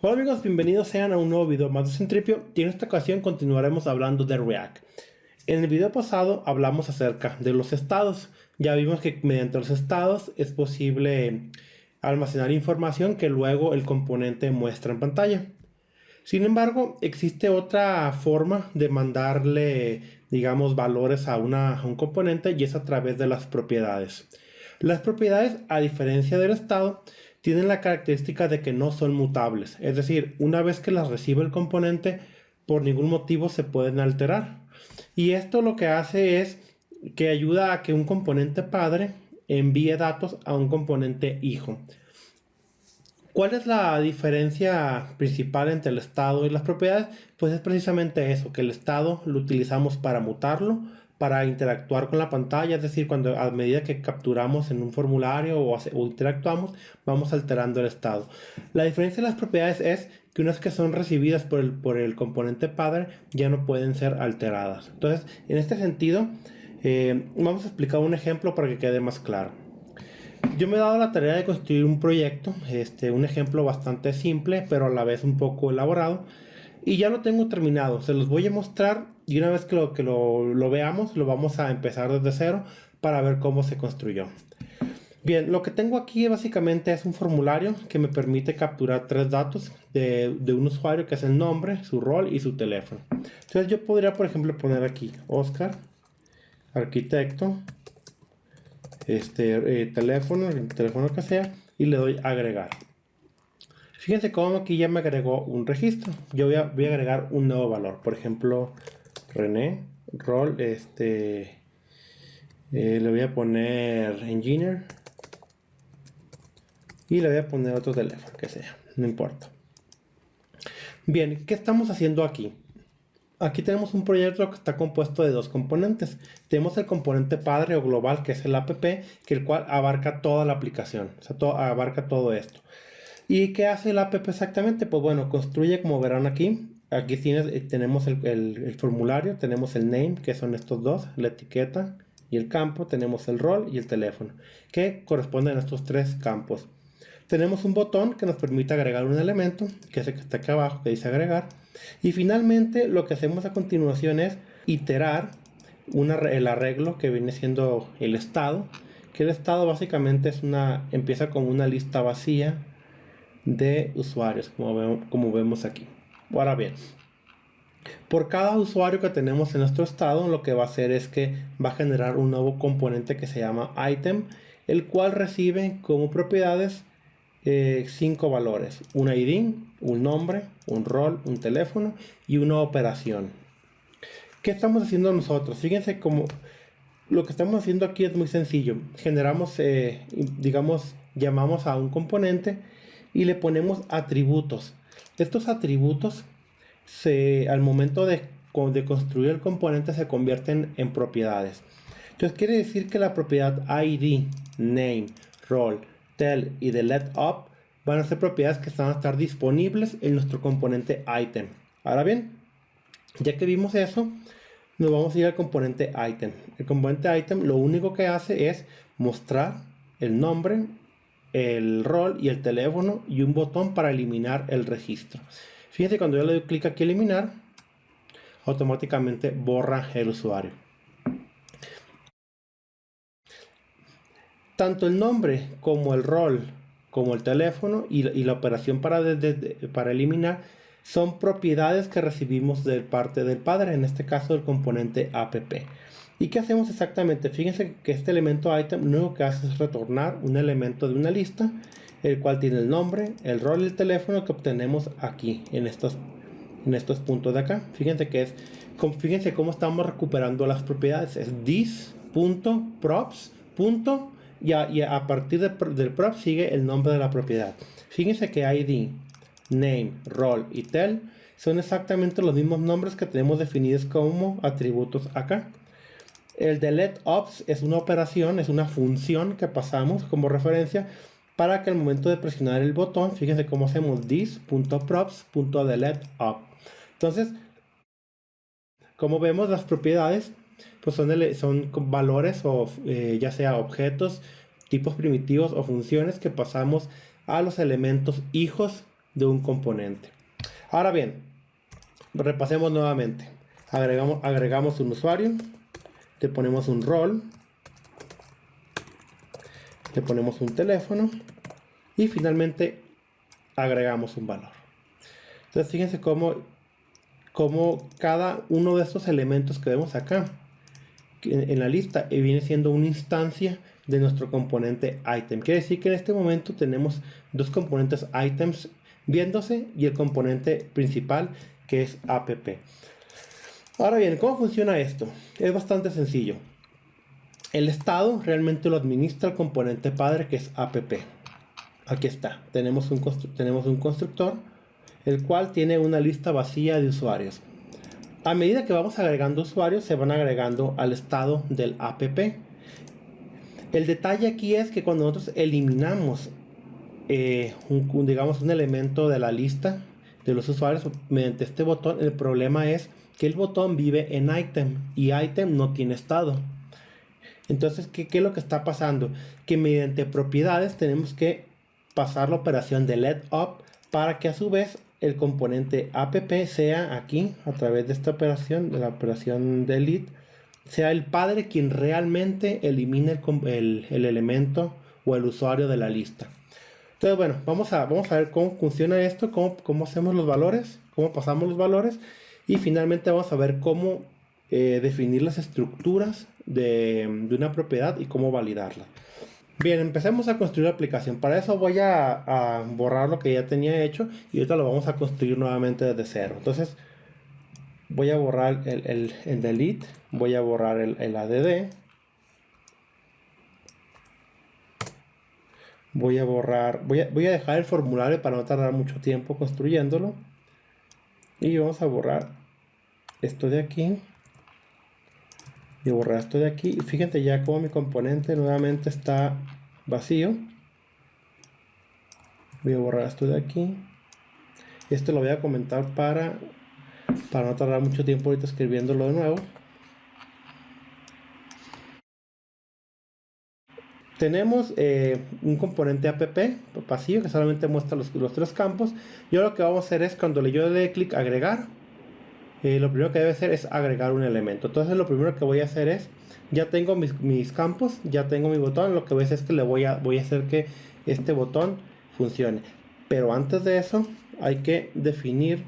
Hola amigos, bienvenidos sean a un nuevo video más de Centripio y en esta ocasión continuaremos hablando de React. En el video pasado hablamos acerca de los estados. Ya vimos que mediante los estados es posible almacenar información que luego el componente muestra en pantalla. Sin embargo, existe otra forma de mandarle, digamos, valores a un componente y es a través de las propiedades. Las propiedades, a diferencia del estado, tienen la característica de que no son mutables. Es decir, una vez que las recibe el componente, por ningún motivo se pueden alterar. Y esto lo que hace es que ayuda a que un componente padre envíe datos a un componente hijo. ¿Cuál es la diferencia principal entre el estado y las propiedades? Pues es precisamente eso, que el estado lo utilizamos para mutarlo, para interactuar con la pantalla, es decir, cuando a medida que capturamos en un formulario o interactuamos, vamos alterando el estado. La diferencia de las propiedades es que unas que son recibidas por el componente padre ya no pueden ser alteradas. Entonces, en este sentido, vamos a explicar un ejemplo para que quede más claro. Yo me he dado la tarea de construir un proyecto, un ejemplo bastante simple, pero a la vez un poco elaborado. Y ya lo tengo terminado, se los voy a mostrar y una vez que lo veamos, lo vamos a empezar desde cero para ver cómo se construyó. Bien, lo que tengo aquí básicamente es un formulario que me permite capturar tres datos de un usuario, que es el nombre, su rol y su teléfono. Entonces yo podría, por ejemplo, poner aquí Oscar, arquitecto, teléfono, el teléfono que sea, y le doy agregar. Fíjense cómo aquí ya me agregó un registro. Yo voy a agregar un nuevo valor. Por ejemplo, René, rol, le voy a poner engineer. Y le voy a poner otro teléfono, que sea, no importa. Bien, ¿qué estamos haciendo aquí? Aquí tenemos un proyecto que está compuesto de dos componentes. Tenemos el componente padre o global, que es el app, que el cual abarca toda la aplicación. O sea, abarca todo esto. ¿Y qué hace el app exactamente? Pues bueno, construye, como verán aquí. Aquí tenemos el formulario, tenemos el name, que son estos dos, la etiqueta y el campo. Tenemos el rol y el teléfono, que corresponden a estos tres campos. Tenemos un botón que nos permite agregar un elemento, que es el que está aquí abajo, que dice agregar. Y finalmente lo que hacemos a continuación es iterar el arreglo que viene siendo el estado, que el estado básicamente empieza con una lista vacía de usuarios, como vemos aquí. Ahora bien, por cada usuario que tenemos en nuestro estado, lo que va a hacer es que va a generar un nuevo componente que se llama item, el cual recibe como propiedades 5 valores: un ID, un nombre, un rol, un teléfono y una operación. ¿Qué estamos haciendo nosotros? Fíjense cómo lo que estamos haciendo aquí es muy sencillo. Generamos, llamamos a un componente y le ponemos atributos. Estos atributos al momento de construir el componente se convierten en propiedades. Entonces quiere decir que la propiedad ID, name, role, tel y the let up van a ser propiedades que van a estar disponibles en nuestro componente item. Ahora bien, ya que vimos eso, nos vamos a ir al componente item. El componente item lo único que hace es mostrar el nombre, el rol y el teléfono y un botón para eliminar el registro. Fíjense, cuando yo le doy clic aquí a eliminar, automáticamente borra el usuario. Tanto el nombre como el rol como el teléfono y la operación para eliminar son propiedades que recibimos de parte del padre, en este caso del componente app. ¿Y qué hacemos exactamente? Fíjense que este elemento item lo único que hace es retornar un elemento de una lista, el cual tiene el nombre, el rol y el teléfono que obtenemos aquí en estos puntos de acá. Fíjense cómo estamos recuperando las propiedades. Es this.props. Y a partir del prop sigue el nombre de la propiedad. Fíjense que ID, name, role y tel son exactamente los mismos nombres que tenemos definidos como atributos acá. El delete ops es una operación, es una función que pasamos como referencia para que al momento de presionar el botón, fíjense cómo hacemos this.props.deleteOp. Entonces, como vemos, las propiedades pues son valores o ya sea objetos, tipos primitivos o funciones que pasamos a los elementos hijos de un componente. Ahora bien, repasemos nuevamente. Agregamos un usuario, le ponemos un rol, le ponemos un teléfono y finalmente agregamos un valor. Entonces fíjense cómo cada uno de estos elementos que vemos acá en la lista viene siendo una instancia de nuestro componente item. Quiere decir que en este momento tenemos dos componentes items viéndose y el componente principal que es app. Ahora bien, ¿cómo funciona esto? Es bastante sencillo. El estado realmente lo administra el componente padre que es app. Aquí está, tenemos un constructor el cual tiene una lista vacía de usuarios. A medida que vamos agregando usuarios, se van agregando al estado del app. El detalle aquí es que cuando nosotros eliminamos digamos un elemento de la lista de los usuarios mediante este botón, el problema es que el botón vive en item y item no tiene estado. Entonces, ¿qué es lo que está pasando? Que mediante propiedades tenemos que pasar la operación de let up para que a su vez el componente app sea aquí, a través de esta operación, de la operación delete, sea el padre quien realmente elimine el elemento o el usuario de la lista. Entonces, bueno, vamos a ver cómo funciona esto, cómo hacemos los valores, cómo pasamos los valores y finalmente vamos a ver cómo definir las estructuras de una propiedad y cómo validarla. Bien, empecemos a construir la aplicación. Para eso voy a borrar lo que ya tenía hecho y ahorita lo vamos a construir nuevamente desde cero. Entonces voy a borrar el delete, voy a borrar el add, voy a dejar el formulario para no tardar mucho tiempo construyéndolo y vamos a borrar esto de aquí y borrar esto de aquí. Y fíjense ya como mi componente nuevamente está vacío. Voy a borrar esto de aquí. Esto lo voy a comentar para no tardar mucho tiempo ahorita escribiéndolo de nuevo. Tenemos un componente app vacío que solamente muestra los tres campos. Yo lo que vamos a hacer es cuando yo le dé clic agregar, lo primero que debe hacer es agregar un elemento. Entonces lo primero que voy a hacer es, ya tengo mis campos, ya tengo mi botón, lo que voy a hacer es que voy a hacer que este botón funcione. Pero antes de eso hay que definir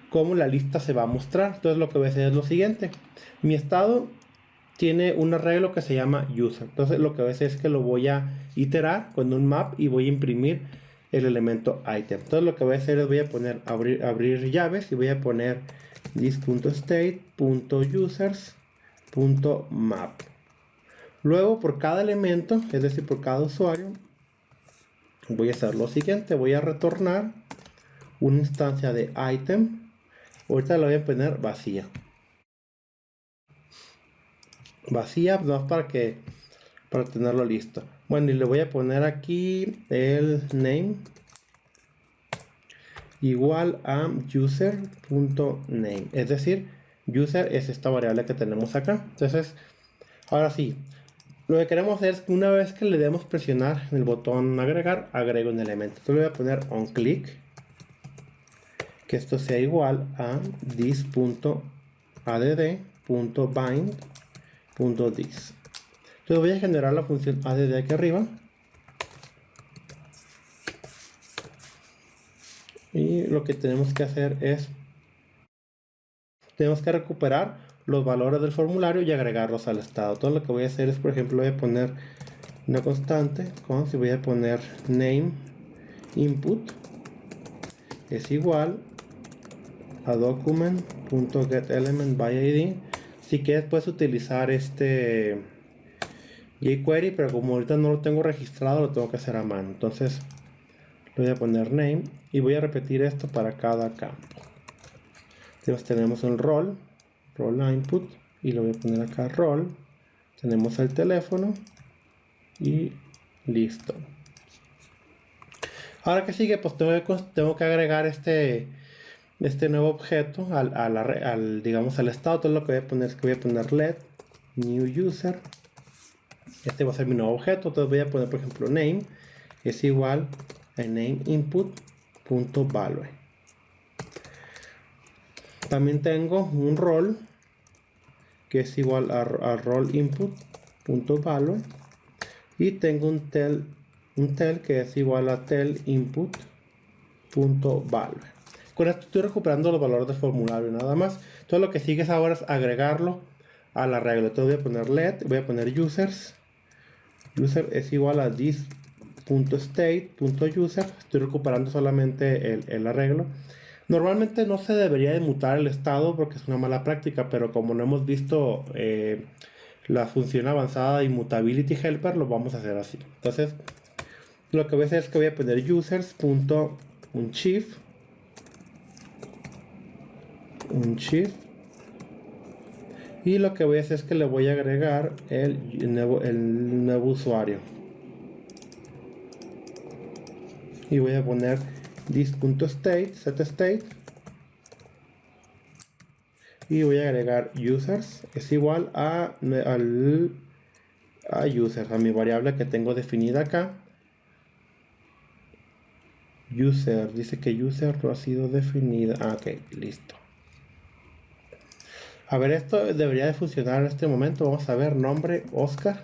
cómo la lista se va a mostrar. Entonces lo que voy a hacer es lo siguiente. Mi estado tiene un arreglo que se llama user. Entonces lo que voy a hacer es que lo voy a iterar con un map y voy a imprimir el elemento item. Entonces lo que voy a hacer es voy a poner abrir llaves y voy a poner this.state.users.map. Luego por cada elemento, es decir por cada usuario, voy a hacer lo siguiente. Voy a retornar una instancia de item. Ahorita la voy a poner vacía. No para tenerlo listo. Bueno, y le voy a poner aquí el name igual a user.name, es decir, user es esta variable que tenemos acá. Entonces, ahora sí, lo que queremos hacer es que una vez que le demos presionar en el botón agregar, agrego un elemento. Entonces le voy a poner onClick, que esto sea igual a this.add.bind.this. Entonces voy a generar la función add aquí arriba. Y lo que tenemos que hacer es, tenemos que recuperar los valores del formulario y agregarlos al estado. Todo lo que voy a hacer es, por ejemplo, voy a poner una constante si voy a poner name input es igual a document.getElementById. Si quieres puedes utilizar este jQuery, pero como ahorita no lo tengo registrado, lo tengo que hacer a mano. Entonces le voy a poner name y voy a repetir esto para cada campo. Entonces tenemos un rol input y lo voy a poner acá rol. Tenemos el teléfono y listo. Ahora que sigue, pues tengo que agregar este nuevo objeto digamos al estado. Entonces lo que voy a poner es que voy a poner let new user. Este va a ser mi nuevo objeto. Entonces voy a poner, por ejemplo, name es igual a name input this.value. También tengo un rol que es igual a role input.value, y tengo un tel que es igual a tel input.value. Con esto estoy recuperando los valores del formulario nada más. Todo lo que sigue ahora es agregarlo a la regla. Entonces voy a poner let, voy a poner users. User es igual a this.state.user. Estoy recuperando solamente el arreglo. Normalmente no se debería de mutar el estado porque es una mala práctica, pero como no hemos visto la función avanzada de immutability helper, lo vamos a hacer así. Entonces, lo que voy a hacer es que voy a poner users.unchief, y lo que voy a hacer es que le voy a agregar el nuevo usuario. Y voy a poner this.state, setState, y voy a agregar users es igual a users, a mi variable que tengo definida acá. User, dice que user no ha sido definida. Ok, listo. A ver, esto debería de funcionar en este momento. Vamos a ver, nombre Oscar.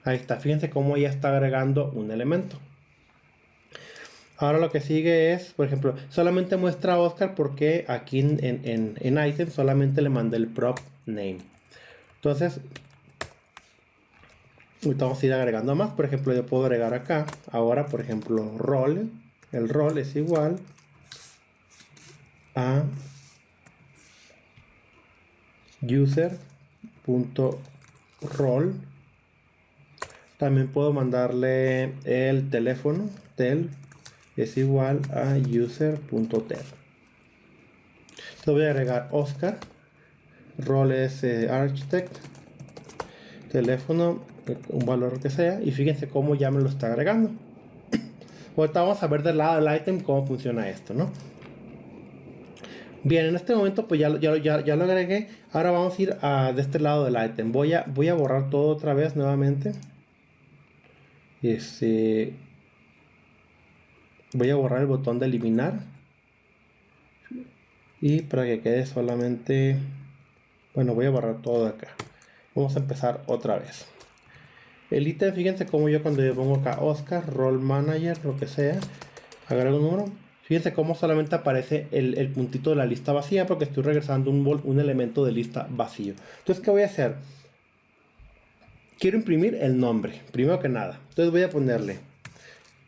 Ahí está, fíjense cómo ya está agregando un elemento. Ahora lo que sigue es, por ejemplo, solamente muestra a Oscar porque aquí en item solamente le mandé el prop name. Entonces, ahorita vamos a ir agregando más. Por ejemplo, yo puedo agregar acá, ahora por ejemplo, role. El role es igual a user.role. También puedo mandarle el teléfono, tel es igual a user.tel. Entonces voy a agregar Oscar, role es architect, teléfono, un valor que sea, y fíjense cómo ya me lo está agregando. Ahorita vamos a ver del lado del item cómo funciona esto, ¿no? Bien, en este momento pues ya lo agregué. Ahora vamos a ir de este lado del item. Voy a borrar todo otra vez nuevamente. Voy a borrar el botón de eliminar. Y para que quede solamente... Bueno, voy a borrar todo de acá. Vamos a empezar otra vez. El ítem, fíjense cómo yo cuando yo pongo acá Oscar, Role Manager, lo que sea, agrego un número. Fíjense cómo solamente aparece el puntito de la lista vacía porque estoy regresando un elemento de lista vacío. Entonces, ¿qué voy a hacer? Quiero imprimir el nombre, primero que nada. Entonces voy a ponerle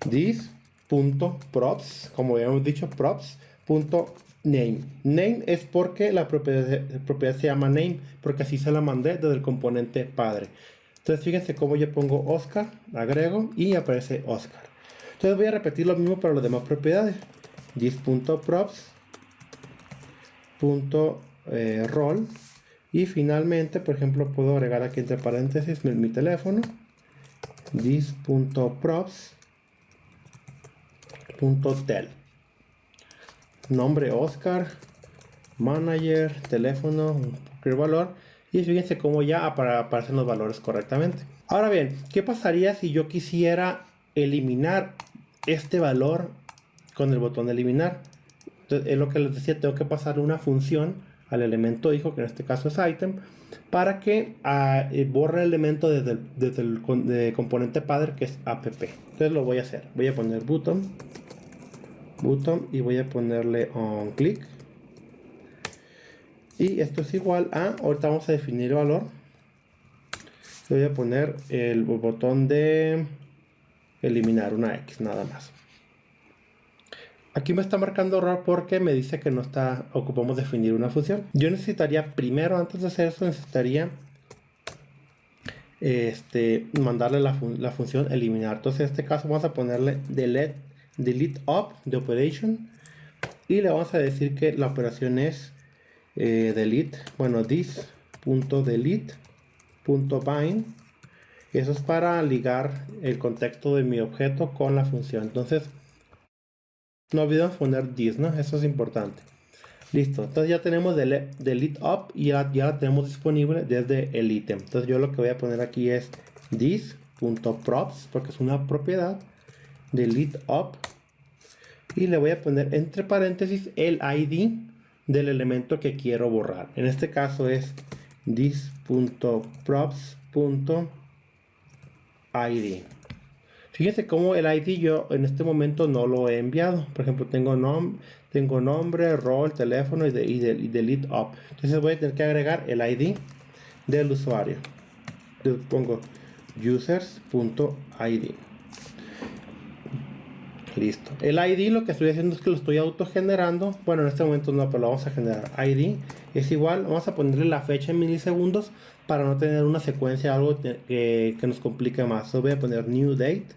this.props, como habíamos dicho, props.name. Name es porque la propiedad se llama name, porque así se la mandé desde el componente padre. Entonces fíjense cómo yo pongo Oscar, agrego y aparece Oscar. Entonces voy a repetir lo mismo para las demás propiedades. This.props.role, y finalmente, por ejemplo, puedo agregar aquí entre paréntesis mi teléfono. This.props.tel. Nombre Oscar, manager, teléfono, cualquier valor. Y fíjense cómo ya aparecen los valores correctamente. Ahora bien, ¿qué pasaría si yo quisiera eliminar este valor con el botón de eliminar? Entonces, es lo que les decía, tengo que pasar una función al elemento hijo, que en este caso es item, para que borre el elemento desde el componente padre, que es app. Entonces lo voy a hacer. Voy a poner button, y voy a ponerle on click. Y esto es igual a, ahorita vamos a definir el valor. Le voy a poner el botón de eliminar, una X nada más. Aquí me está marcando error porque me dice que no está, ocupamos definir una función. Yo necesitaría primero, antes de hacer eso, necesitaría mandarle la función eliminar. Entonces en este caso vamos a ponerle delete up de operation, y le vamos a decir que la operación es delete, bueno, this.delete.bind. Eso es para ligar el contexto de mi objeto con la función. Entonces no olvidemos poner this, ¿no? Eso es importante. Listo, entonces ya tenemos delete up y ya la tenemos disponible desde el ítem. Entonces yo lo que voy a poner aquí es this.props, porque es una propiedad, delete up, y le voy a poner entre paréntesis el ID del elemento que quiero borrar. En este caso es this.props.id. Fíjense cómo el ID yo en este momento no lo he enviado. Por ejemplo, tengo nombre, rol, teléfono y delete up. Entonces voy a tener que agregar el ID del usuario. Entonces pongo users.id. Listo. El ID lo que estoy haciendo es que lo estoy autogenerando. Bueno, en este momento no, pero lo vamos a generar. ID es igual. Vamos a ponerle la fecha en milisegundos para no tener una secuencia, algo que nos complique más. Entonces voy a poner new date.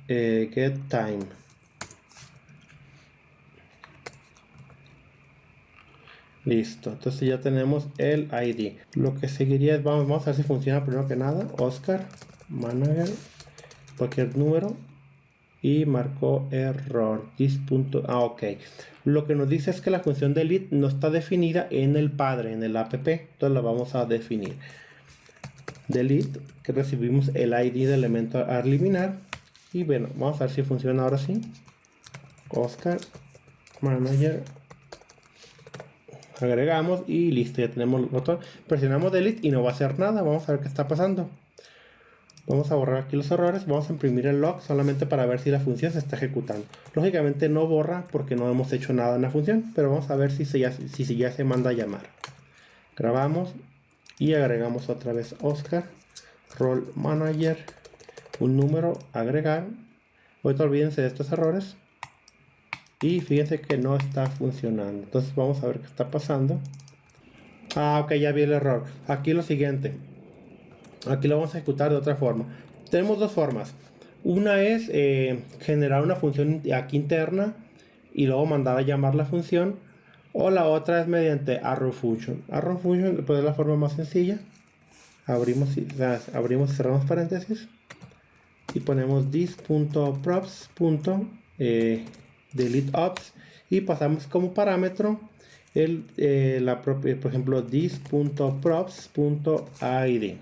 Get time. Listo, entonces ya tenemos el ID. Lo que seguiría es, vamos a ver si funciona primero que nada. Oscar, manager, cualquier número, y marcó error. Ok. Lo que nos dice es que la función delete no está definida en el padre, en el app. Entonces la vamos a definir. Delete, que recibimos el ID del elemento a eliminar. Y bueno, vamos a ver si funciona ahora sí. Oscar, manager, agregamos y listo, ya tenemos el botón. Presionamos delete y no va a hacer nada. Vamos a ver qué está pasando. Vamos a borrar aquí los errores. Vamos a imprimir el log solamente para ver si la función se está ejecutando. Lógicamente no borra porque no hemos hecho nada en la función, pero vamos a ver si ya se manda a llamar. Grabamos y agregamos otra vez Oscar, role manager, un número, agregar. Ahorita olvídense de estos errores. Y fíjense que no está funcionando. Entonces vamos a ver qué está pasando. Ok, ya vi el error. Aquí lo siguiente. Aquí lo vamos a ejecutar de otra forma. Tenemos dos formas. Una es generar una función aquí interna y luego mandar a llamar la función. O la otra es mediante arrow function. Arrow function pues, es la forma más sencilla. Abrimos y cerramos paréntesis. Y ponemos this.props.delete ops. Y pasamos como parámetro por ejemplo, this.props.id.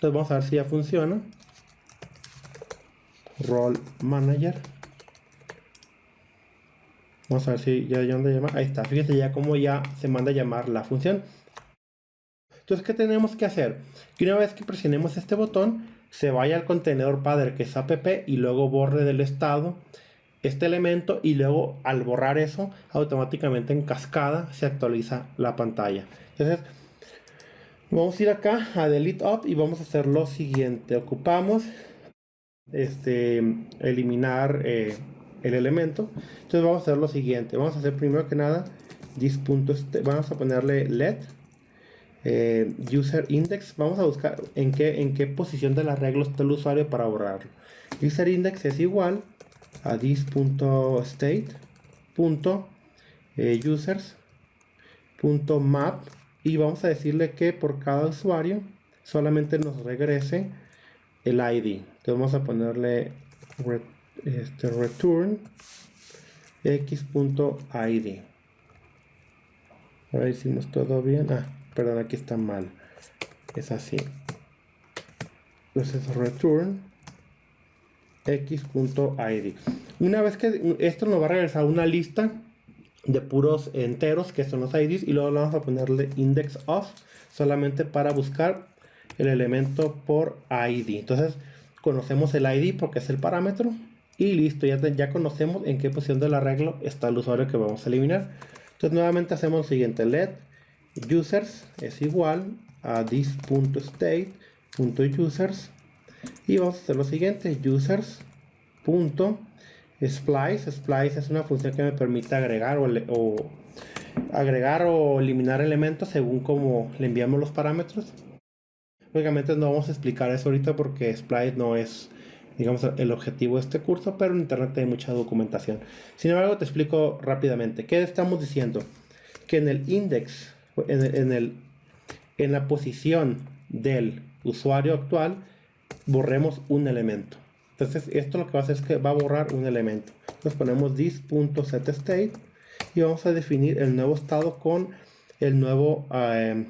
Entonces vamos a ver si ya funciona. Role manager. Vamos a ver si ya manda a llamar. Ahí está. Fíjense ya cómo ya se manda a llamar la función. Entonces, ¿qué tenemos que hacer? Que una vez que presionemos este botón, se vaya al contenedor padre que es app y luego borre del estado este elemento, y luego al borrar eso, automáticamente en cascada se actualiza la pantalla. Entonces, vamos a ir acá a delete up y vamos a hacer lo siguiente. Ocupamos eliminar el elemento. Entonces vamos a hacer lo siguiente. Vamos a hacer primero que nada vamos a ponerle let user index. Vamos a buscar en qué posición del arreglo está el usuario para borrarlo. User index es igual a this.state.users.map y vamos a decirle que por cada usuario solamente nos regrese el ID. Entonces vamos a ponerle return x.id. Ahora hicimos todo bien. Perdón, aquí está mal. Es así. Entonces return x.id. Una vez que esto nos va a regresar una lista de puros enteros que son los IDs, y luego vamos a ponerle index of solamente para buscar el elemento por ID. Entonces conocemos el ID porque es el parámetro y listo, ya conocemos en qué posición del arreglo está el usuario que vamos a eliminar. Entonces nuevamente hacemos lo siguiente: let users es igual a this.state.users y vamos a hacer lo siguiente: users.splice. Splice es una función que me permite agregar o eliminar elementos según como le enviamos los parámetros. Lógicamente no vamos a explicar eso ahorita porque Splice no es, digamos, el objetivo de este curso, pero en internet hay mucha documentación. Sin embargo, te explico rápidamente. ¿Qué estamos diciendo? Que en el index, en la posición del usuario actual, borremos un elemento. Entonces esto lo que va a hacer es que va a borrar un elemento. Entonces ponemos this.setState y vamos a definir el nuevo estado con el nuevo arreglo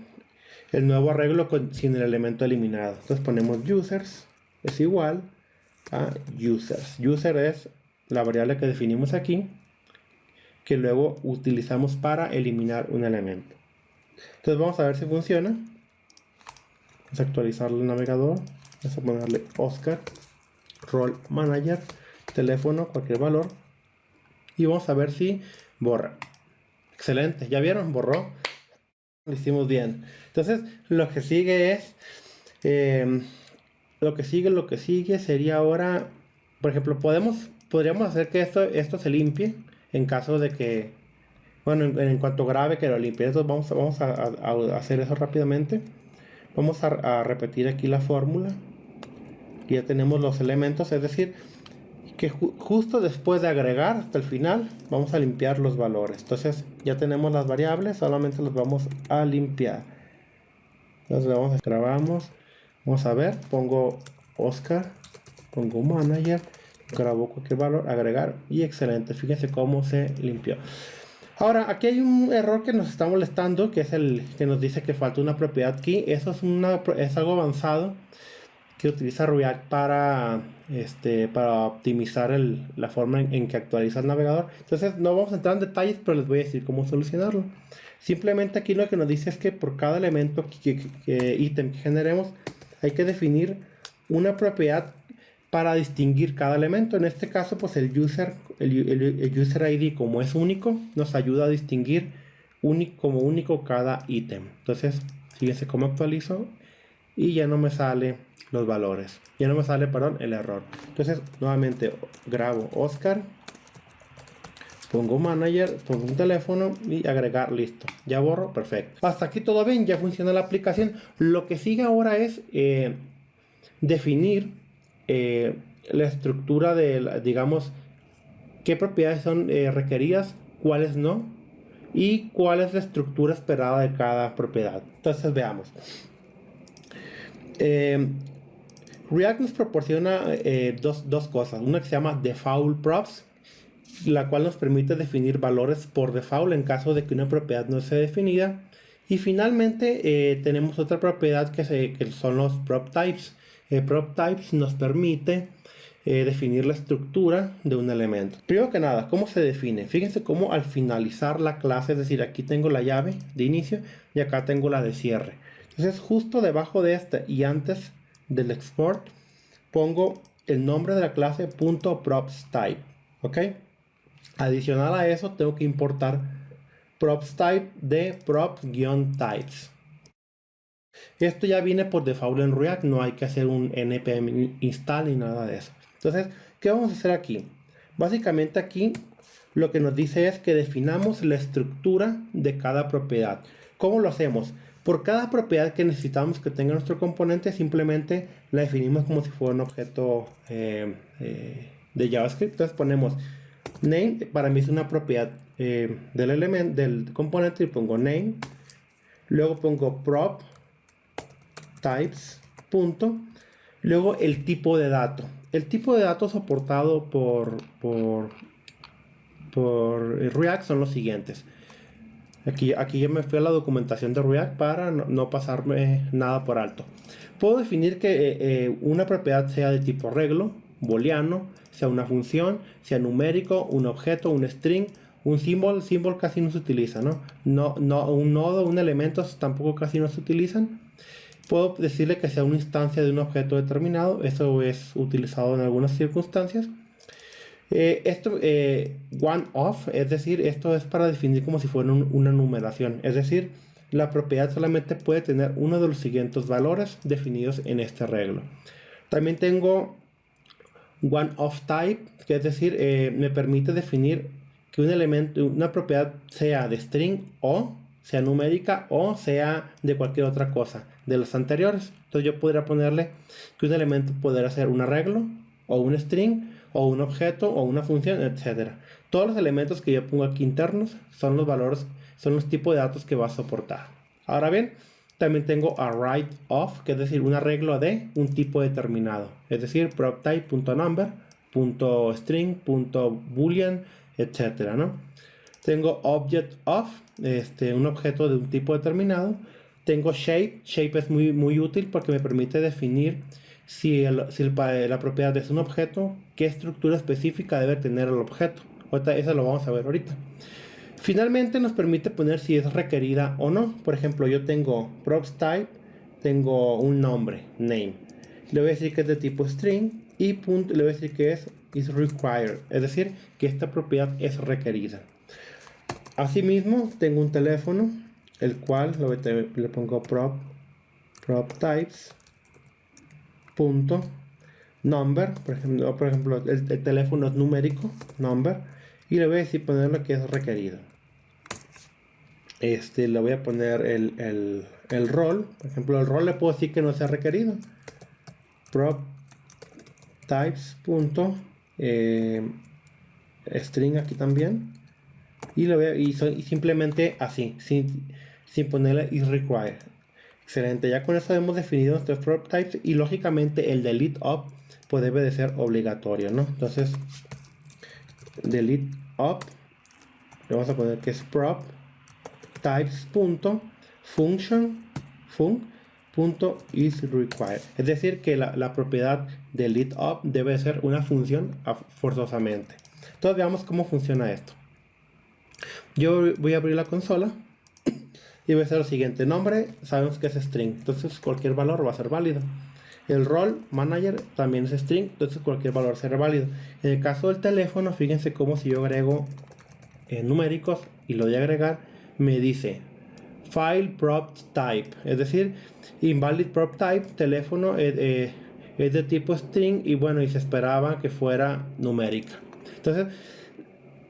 sin el elemento eliminado. Entonces ponemos users es igual a users. User es la variable que definimos aquí, que luego utilizamos para eliminar un elemento. Entonces vamos a ver si funciona. Vamos a actualizar el navegador. Vamos a ponerle Oscar, Role Manager, teléfono, cualquier valor. Y vamos a ver si borra. Excelente, ¿ya vieron? Borró. Lo hicimos bien. Entonces lo que sigue es... lo que sigue sería ahora... Por ejemplo, podríamos hacer que esto se limpie en caso de que... Bueno, en cuanto grabe que lo limpie. Entonces vamos a hacer eso rápidamente. Vamos a repetir aquí la fórmula. Y ya tenemos los elementos, es decir, que justo después de agregar hasta el final, vamos a limpiar los valores. Entonces ya tenemos las variables, solamente los vamos a limpiar. Entonces grabamos, vamos a ver, pongo Oscar, pongo Manager, grabo cualquier valor, agregar y excelente. Fíjense cómo se limpió. Ahora, aquí hay un error que nos está molestando, que es el que nos dice que falta una propiedad key. Eso es algo avanzado que utiliza React para optimizar la forma en que actualiza el navegador. Entonces no vamos a entrar en detalles, pero les voy a decir cómo solucionarlo. Simplemente aquí lo que nos dice es que por cada elemento ítem que generemos, hay que definir una propiedad para distinguir cada elemento. En este caso, pues el user ID, como es único, nos ayuda a distinguir como único cada ítem. Entonces, fíjense cómo actualizo y ya no me sale los valores. Ya no me sale, perdón, el error. Entonces, nuevamente grabo Oscar, pongo Manager, pongo un teléfono y agregar, listo. Ya borro, perfecto. Hasta aquí todo bien, ya funciona la aplicación. Lo que sigue ahora es definir la estructura de, digamos, qué propiedades son requeridas, cuáles no, y cuál es la estructura esperada de cada propiedad. Entonces veamos. React nos proporciona dos cosas. Una que se llama default props, la cual nos permite definir valores por default en caso de que una propiedad no sea definida. Y finalmente tenemos otra propiedad que son los prop types. Prop types nos permite definir la estructura de un elemento. Primero que nada, ¿cómo se define? Fíjense cómo al finalizar la clase, es decir, aquí tengo la llave de inicio y acá tengo la de cierre. Entonces justo debajo de esta y antes del export pongo el nombre de la clase .propsType, ¿ok? Adicional a eso tengo que importar propsType de props-types. Esto ya viene por default en React, no hay que hacer un npm install ni nada de eso. Entonces, ¿qué vamos a hacer aquí? Básicamente aquí lo que nos dice es que definamos la estructura de cada propiedad. ¿Cómo lo hacemos? Por cada propiedad que necesitamos que tenga nuestro componente, simplemente la definimos como si fuera un objeto de JavaScript. Entonces ponemos name, para mí es una propiedad del componente, y pongo name. Luego pongo prop types, punto. Luego el tipo de dato. El tipo de datos soportado por React son los siguientes. Aquí ya me fui a la documentación de React para no pasarme nada por alto. Puedo definir que una propiedad sea de tipo arreglo, booleano, sea una función, sea numérico, un objeto, un string, un symbol. Symbol casi no se utiliza, ¿no? Un nodo, un elemento tampoco casi no se utilizan. Puedo decirle que sea una instancia de un objeto determinado. Eso es utilizado en algunas circunstancias. One of, es decir, esto es para definir como si fuera una numeración. Es decir, la propiedad solamente puede tener uno de los siguientes valores definidos en este arreglo. También tengo one of type, que es decir, me permite definir que un elemento, una propiedad sea de string o sea numérica o sea de cualquier otra cosa de los anteriores. Entonces yo podría ponerle que un elemento podría ser un arreglo o un string o un objeto o una función, etc. Todos los elementos que yo pongo aquí internos son los valores, son los tipos de datos que va a soportar. Ahora bien, también tengo a write of, que es decir, un arreglo de un tipo determinado. Es decir, proptype.number, .string, .boolean, etc., ¿no? Tengo object of, un objeto de un tipo determinado. Tengo shape. Shape es muy útil porque me permite definir la propiedad es un objeto, qué estructura específica debe tener el objeto. Ahorita eso lo vamos a ver ahorita. Finalmente nos permite poner si es requerida o no. Por ejemplo, yo tengo props type, tengo un nombre, name. Le voy a decir que es de tipo string y punto, le voy a decir que is required, es decir, que esta propiedad es requerida. Asimismo, tengo un teléfono, el cual le pongo prop types punto number, por ejemplo el teléfono es numérico, number, y le voy a decir ponerlo que es requerido. Le voy a poner el rol, por ejemplo el rol le puedo decir que no sea requerido, prop types punto string aquí también, y lo voy a, y simplemente así, sin ponerle is required. Excelente, ya con eso hemos definido nuestros prop types y lógicamente el delete up pues debe de ser obligatorio, ¿no? Entonces delete up le vamos a poner que es prop types punto function punto is required, es decir que la propiedad delete up debe ser una función forzosamente. Entonces veamos cómo funciona esto. Yo voy a abrir la consola y voy a hacer lo siguiente. Nombre, sabemos que es string, entonces cualquier valor va a ser válido. El rol manager también es string, entonces cualquier valor será válido. En el caso del teléfono, fíjense cómo si yo agrego numéricos y lo voy a agregar, me dice file prop type, es decir, invalid prop type, teléfono es de tipo string y bueno, y se esperaba que fuera numérica. Entonces,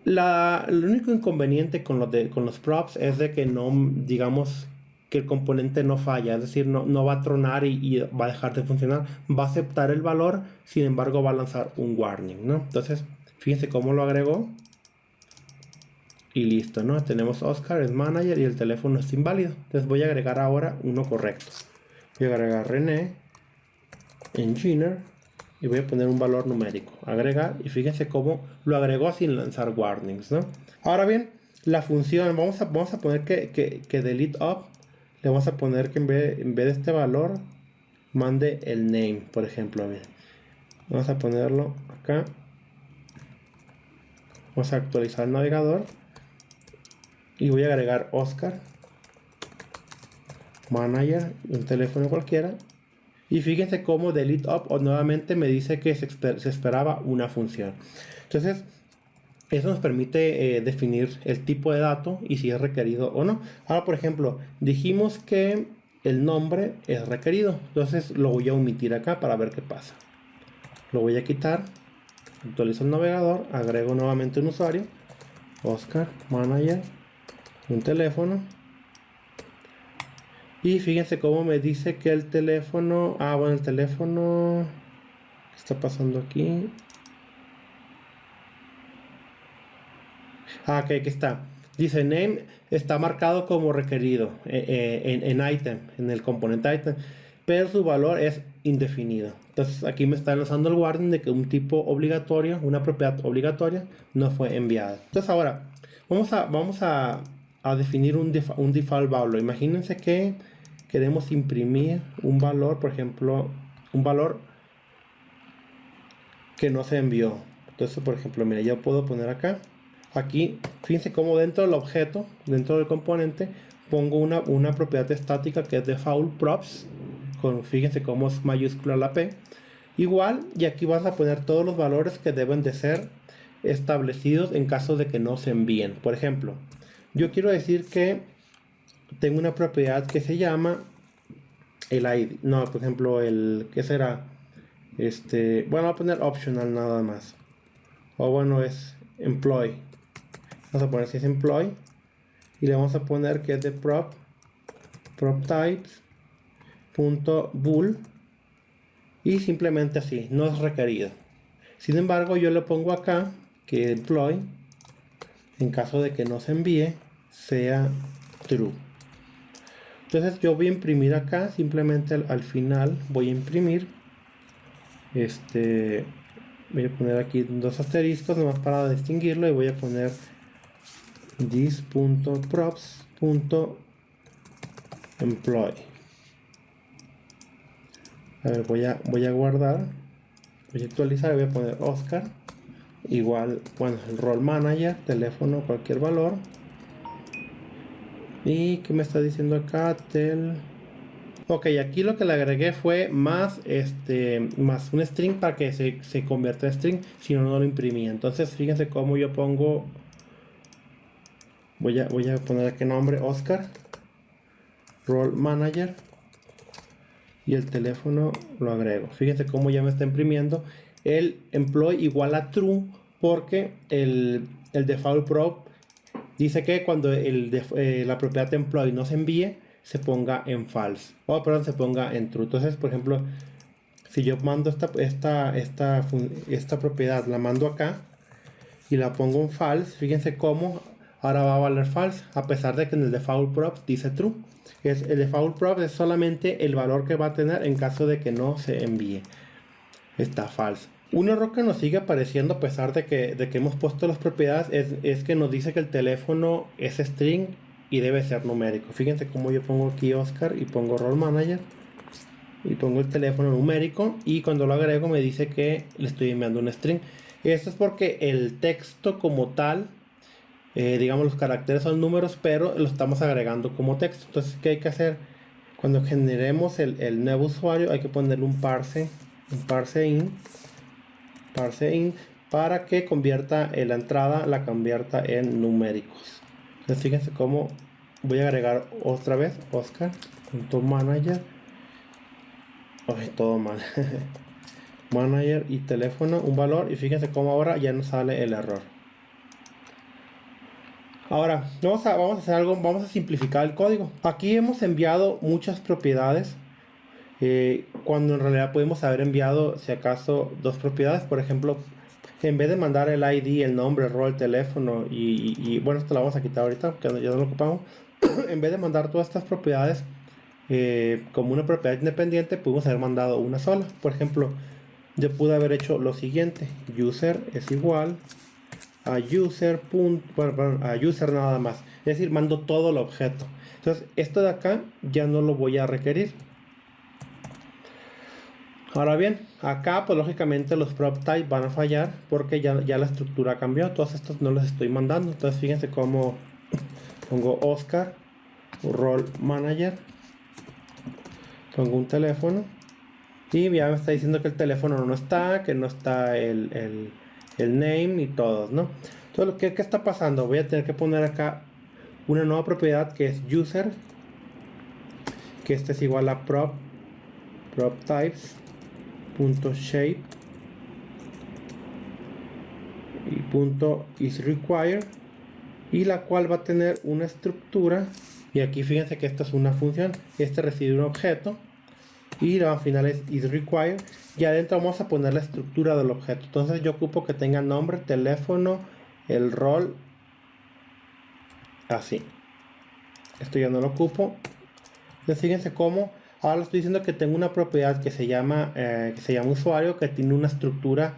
el único inconveniente con los props es de que no, digamos, que el componente no falla, es decir, no va a tronar y va a dejar de funcionar, va a aceptar el valor, sin embargo va a lanzar un warning, ¿no? Entonces, fíjense cómo lo agregó y listo, ¿no? Tenemos Oscar, el manager, y el teléfono es inválido. Entonces voy a agregar ahora uno correcto. Voy a agregar René, engineer, y voy a poner un valor numérico, agregar, y fíjense cómo lo agregó sin lanzar warnings, ¿no? Ahora bien, la función, vamos a poner que delete up, le vamos a poner que en vez de este valor mande el name, por ejemplo. Bien. Vamos a ponerlo acá, vamos a actualizar el navegador y voy a agregar Oscar manager, un teléfono cualquiera. Y fíjense cómo delete up o nuevamente me dice que se esperaba una función. Entonces, eso nos permite definir el tipo de dato y si es requerido o no. Ahora, por ejemplo, dijimos que el nombre es requerido. Entonces, lo voy a omitir acá para ver qué pasa. Lo voy a quitar. Actualizo el navegador. Agrego nuevamente un usuario. Oscar, manager, un teléfono. Y fíjense cómo me dice que el teléfono... Ah, bueno, el teléfono... ¿Qué está pasando aquí? Ah, ok, aquí está. Dice name está marcado como requerido en item, en el componente item, pero su valor es indefinido. Entonces aquí me está lanzando el warning de que un tipo obligatorio, una propiedad obligatoria, no fue enviada. Entonces ahora vamos a definir un default value. Imagínense que queremos imprimir un valor, por ejemplo, un valor que no se envió. Entonces, por ejemplo, mira, yo puedo poner acá. Aquí, fíjense cómo dentro del objeto, dentro del componente, pongo una propiedad estática que es default props. Fíjense cómo es mayúscula la P. Igual, y aquí vas a poner todos los valores que deben de ser establecidos en caso de que no se envíen. Por ejemplo, yo quiero decir que tengo una propiedad que se llama el ID. No, por ejemplo, ¿qué será? Bueno, voy a poner optional nada más. O bueno, es employee. Vamos a poner si es employee. Y le vamos a poner que es de prop types punto bool. Y simplemente así, no es requerido. Sin embargo, yo le pongo acá que employee, en caso de que no se envíe, sea true. Entonces yo voy a imprimir acá, simplemente al final voy a imprimir voy a poner aquí dos asteriscos nomás para distinguirlo y voy a poner this.props.employee. A ver, voy a guardar, voy a actualizar, voy a poner Oscar, igual, bueno, el role manager, teléfono, cualquier valor. ¿Y qué me está diciendo acá? Ok, aquí lo que le agregué fue más más un string para que se convierta en string, si no, no lo imprimía. Entonces fíjense cómo yo pongo, voy a poner aquí nombre Oscar, role manager, y el teléfono lo agrego. Fíjense cómo ya me está imprimiendo el employee igual a true, porque el default prop dice que cuando la propiedad employee no se envíe, se ponga en false. O perdón, se ponga en true. Entonces, por ejemplo, si yo mando esta propiedad, la mando acá y la pongo en false, fíjense cómo ahora va a valer false, a pesar de que en el default prop dice true. El default prop es solamente el valor que va a tener en caso de que no se envíe. Está false. Un error que nos sigue apareciendo a pesar de que hemos puesto las propiedades es que nos dice que el teléfono es string y debe ser numérico. Fíjense cómo yo pongo aquí Oscar y pongo role manager y pongo el teléfono numérico, y cuando lo agrego me dice que le estoy enviando un string. Esto es porque el texto como tal, digamos, los caracteres son números, pero lo estamos agregando como texto. Entonces, ¿qué hay que hacer? Cuando generemos el nuevo usuario, hay que ponerle un parse in para que convierta la entrada, la convierta en numéricos. Entonces fíjense cómo voy a agregar otra vez Oscar.manager. Ay, todo mal. Manager y teléfono, un valor, y fíjense cómo ahora ya no sale el error. Ahora vamos a hacer algo, vamos a simplificar el código. Aquí hemos enviado muchas propiedades, cuando en realidad podemos haber enviado, si acaso, dos propiedades. Por ejemplo, en vez de mandar el ID, el nombre, el rol, el teléfono y bueno, esto lo vamos a quitar ahorita porque ya no lo ocupamos. En vez de mandar todas estas propiedades como una propiedad independiente, pudimos haber mandado una sola. Por ejemplo, yo pude haber hecho lo siguiente: user es igual a user, a user nada más. Es decir, mando todo el objeto. Entonces, esto de acá ya no lo voy a requerir. Ahora bien, acá pues lógicamente los prop type van a fallar porque ya la estructura cambió. Todos estos no los estoy mandando. Entonces fíjense cómo pongo Oscar, role manager, pongo un teléfono y ya me está diciendo que el teléfono no está, que no está el name y todos, ¿no? Entonces, ¿qué está pasando? Voy a tener que poner acá una nueva propiedad que es user, que este es igual a prop types punto shape y punto is required, y la cual va a tener una estructura. Y aquí fíjense que esta es una función, recibe un objeto y al final es is required, y adentro vamos a poner la estructura del objeto. Entonces yo ocupo que tenga nombre, teléfono, el rol, así. Esto ya no lo ocupo. Entonces fíjense cómo ahora estoy diciendo que tengo una propiedad que se llama usuario, que tiene una estructura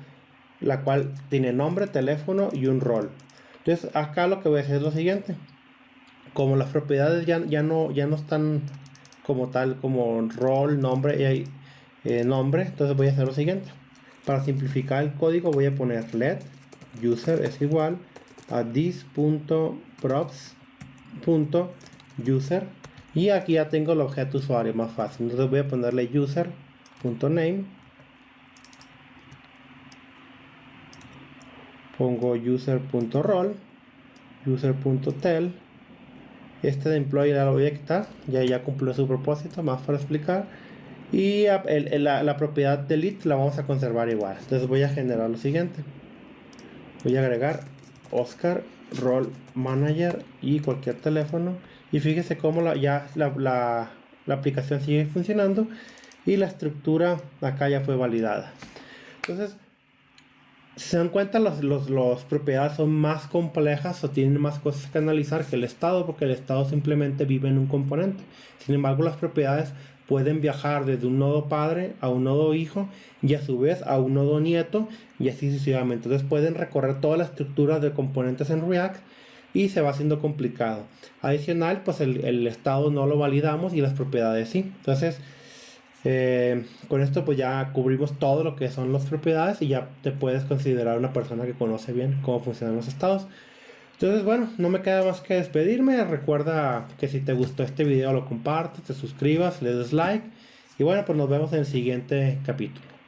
la cual tiene nombre, teléfono y un rol. Entonces acá lo que voy a hacer es lo siguiente: como las propiedades ya no están como tal, como rol, nombre y nombre, entonces voy a hacer lo siguiente. Para simplificar el código voy a poner let user es igual a this.props.user, y aquí ya tengo el objeto usuario, más fácil. Entonces voy a ponerle user.name, pongo user.role, user.tel. De employee ya lo voy a quitar, ya cumplió su propósito, más para explicar. Y la propiedad delete la vamos a conservar igual. Entonces voy a generar lo siguiente: voy a agregar Oscar, role manager y cualquier teléfono, y fíjese cómo la aplicación sigue funcionando y la estructura acá ya fue validada. Entonces, si se dan cuenta, las propiedades son más complejas o tienen más cosas que analizar que el estado, porque el estado simplemente vive en un componente. Sin embargo, las propiedades pueden viajar desde un nodo padre a un nodo hijo y a su vez a un nodo nieto, y así sucesivamente. Entonces pueden recorrer toda la estructura de componentes en React y se va haciendo complicado. Adicional, pues el estado no lo validamos y las propiedades sí. Entonces, Con esto pues ya cubrimos todo lo que son las propiedades y ya te puedes considerar una persona que conoce bien cómo funcionan los estados. Entonces, bueno, no me queda más que despedirme. Recuerda que si te gustó este video lo compartes, te suscribas, le des like. Y bueno, pues nos vemos en el siguiente capítulo.